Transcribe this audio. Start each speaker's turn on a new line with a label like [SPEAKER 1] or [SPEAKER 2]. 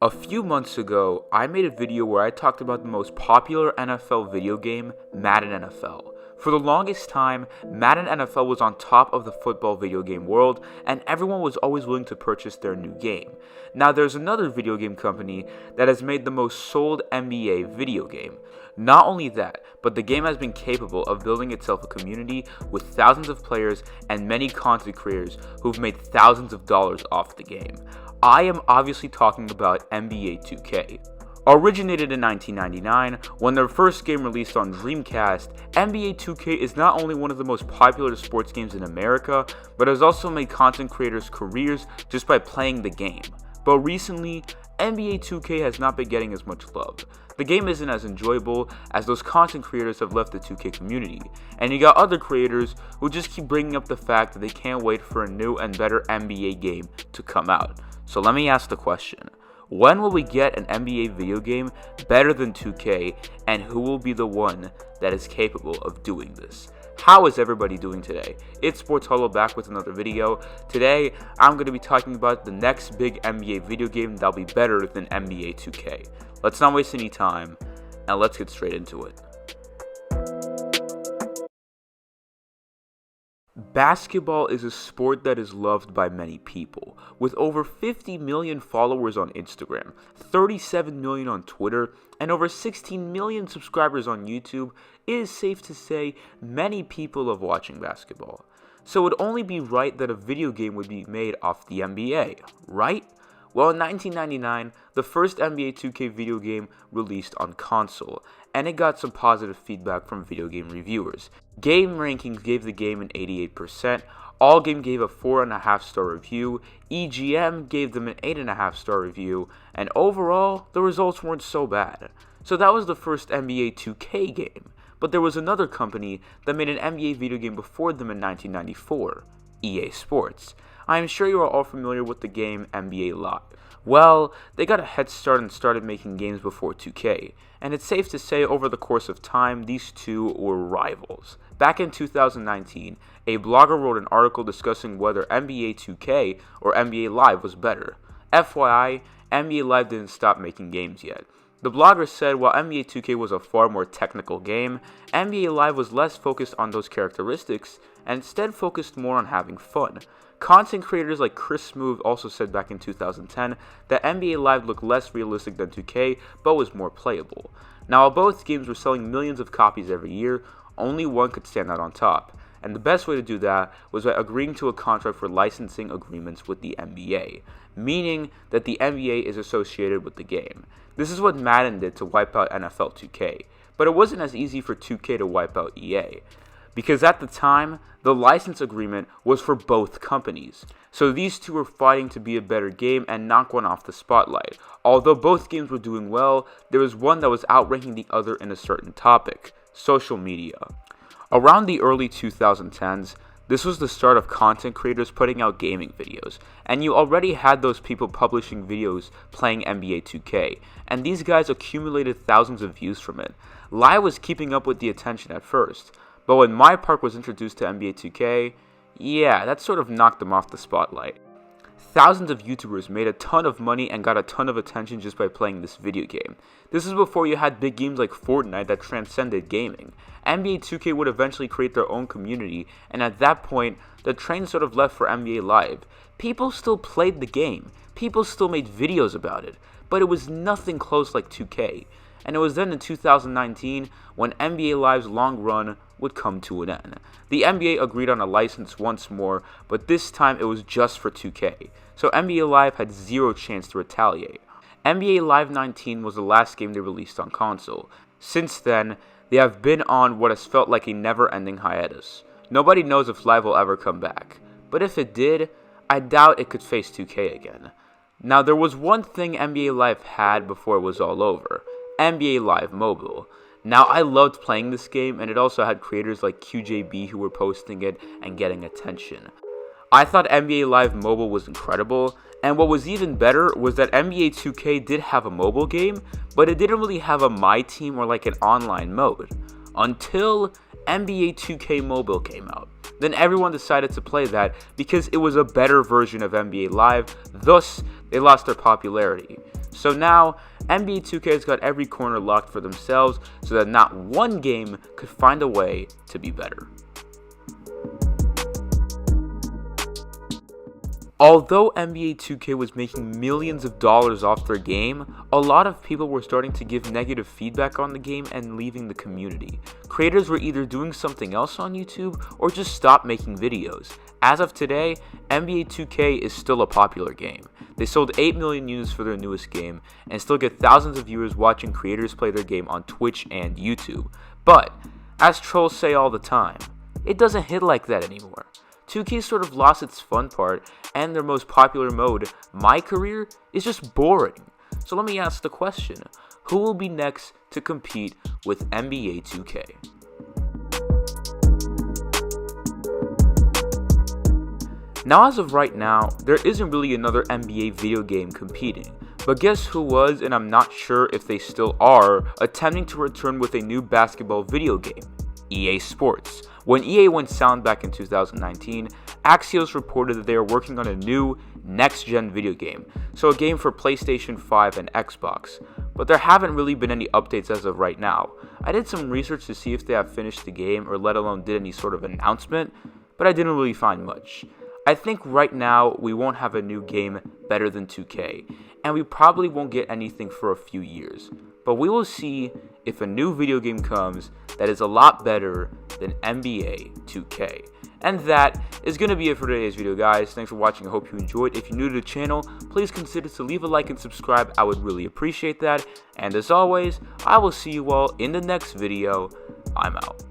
[SPEAKER 1] A few months ago, I made a video where I talked about the most popular NFL video game, Madden NFL. For the longest time, Madden NFL was on top of the football video game world, and everyone was always willing to purchase their new game. Now there's another video game company that has made the most sold NBA video game. Not only that, but the game has been capable of building itself a community with thousands of players and many content creators who've made thousands of dollars off the game. I am obviously talking about NBA 2K. Originated in 1999, when their first game released on Dreamcast, NBA 2K is not only one of the most popular sports games in America, but has also made content creators careers just by playing the game. But recently, NBA 2K has not been getting as much love. The game isn't as enjoyable as those content creators have left the 2K community, and you got other creators who just keep bringing up the fact that they can't wait for a new and better NBA game to come out. So let me ask the question, when will we get an NBA video game better than 2K, and who will be the one that is capable of doing this? How is everybody doing today? It's Sports Hollow back with another video. Today, I'm going to be talking about the next big NBA video game that'll be better than NBA 2K. Let's not waste any time, and let's get straight into it. Basketball is a sport that is loved by many people. With over 50 million followers on Instagram, 37 million on Twitter, and over 16 million subscribers on YouTube, it is safe to say many people love watching basketball. So it would only be right that a video game would be made off the NBA, right? Well, in 1999, the first NBA 2K video game released on console, and it got some positive feedback from video game reviewers. Game Rankings gave the game an 88%, Allgame gave a 4.5 star review, EGM gave them an 8.5 star review, and overall, the results weren't so bad. So that was the first NBA 2K game, but there was another company that made an NBA video game before them in 1994, EA Sports. I am sure you are all familiar with the game NBA Live. Well, they got a head start and started making games before 2K, and it's safe to say over the course of time, these two were rivals. Back in 2019, a blogger wrote an article discussing whether NBA 2K or NBA Live was better. FYI, NBA Live didn't stop making games yet. The blogger said while NBA 2K was a far more technical game, NBA Live was less focused on those characteristics and instead focused more on having fun. Content creators like Chris Smoove also said back in 2010 that NBA Live looked less realistic than 2K, but was more playable. Now, while both games were selling millions of copies every year, only one could stand out on top. And the best way to do that was by agreeing to a contract for licensing agreements with the NBA, meaning that the NBA is associated with the game. This is what Madden did to wipe out NFL 2K, but it wasn't as easy for 2K to wipe out EA. Because at the time, the license agreement was for both companies. So these two were fighting to be a better game and knock one off the spotlight. Although both games were doing well, there was one that was outranking the other in a certain topic: social media. Around the early 2010s, this was the start of content creators putting out gaming videos, and you already had those people publishing videos playing NBA 2K, and these guys accumulated thousands of views from it. Live was keeping up with the attention at first, but when MyPark was introduced to NBA 2K, yeah, that sort of knocked them off the spotlight. Thousands of YouTubers made a ton of money and got a ton of attention just by playing this video game. This is before you had big games like Fortnite that transcended gaming. NBA 2K would eventually create their own community, and at that point, the train sort of left for NBA Live. People still played the game, people still made videos about it, but it was nothing close like 2K. And it was then in 2019 when NBA Live's long run would come to an end. The NBA agreed on a license once more, but this time it was just for 2K, so NBA Live had zero chance to retaliate. NBA Live 19 was the last game they released on console. Since then, they have been on what has felt like a never-ending hiatus. Nobody knows if Live will ever come back, but if it did, I doubt it could face 2K again. Now, there was one thing NBA Live had before it was all over: NBA Live Mobile. Now, I loved playing this game, and it also had creators like QJB who were posting it and getting attention. I thought NBA Live Mobile was incredible, and what was even better was that NBA 2K did have a mobile game, but it didn't really have a My Team or like an online mode. Until NBA 2K Mobile came out. Then everyone decided to play that because it was a better version of NBA Live, thus they lost their popularity. So now, NBA 2K has got every corner locked for themselves so that not one game could find a way to be better. Although NBA 2K was making millions of dollars off their game, a lot of people were starting to give negative feedback on the game and leaving the community. Creators were either doing something else on YouTube or just stopped making videos. As of today, NBA 2K is still a popular game. They sold 8 million units for their newest game and still get thousands of viewers watching creators play their game on Twitch and YouTube. But, as trolls say all the time, it doesn't hit like that anymore. 2K sort of lost its fun part, and their most popular mode, My Career, is just boring. So let me ask the question, who will be next to compete with NBA 2K? Now as of right now, there isn't really another NBA video game competing. But guess who was, and I'm not sure if they still are, attempting to return with a new basketball video game? EA Sports. When EA went silent back in 2019, Axios reported that they are working on a new next-gen video game, so a game for PlayStation 5 and Xbox. But there haven't really been any updates as of right now. I did some research to see if they have finished the game or let alone did any sort of announcement, but I didn't really find much. I think right now we won't have a new game better than 2K, and we probably won't get anything for a few years. But we will see if a new video game comes that is a lot better than NBA 2K. And that is going to be it for today's video, guys. Thanks for watching. I hope you enjoyed. If you're new to the channel, please consider to leave a like and subscribe. I would really appreciate that. And as always, I will see you all in the next video. I'm out.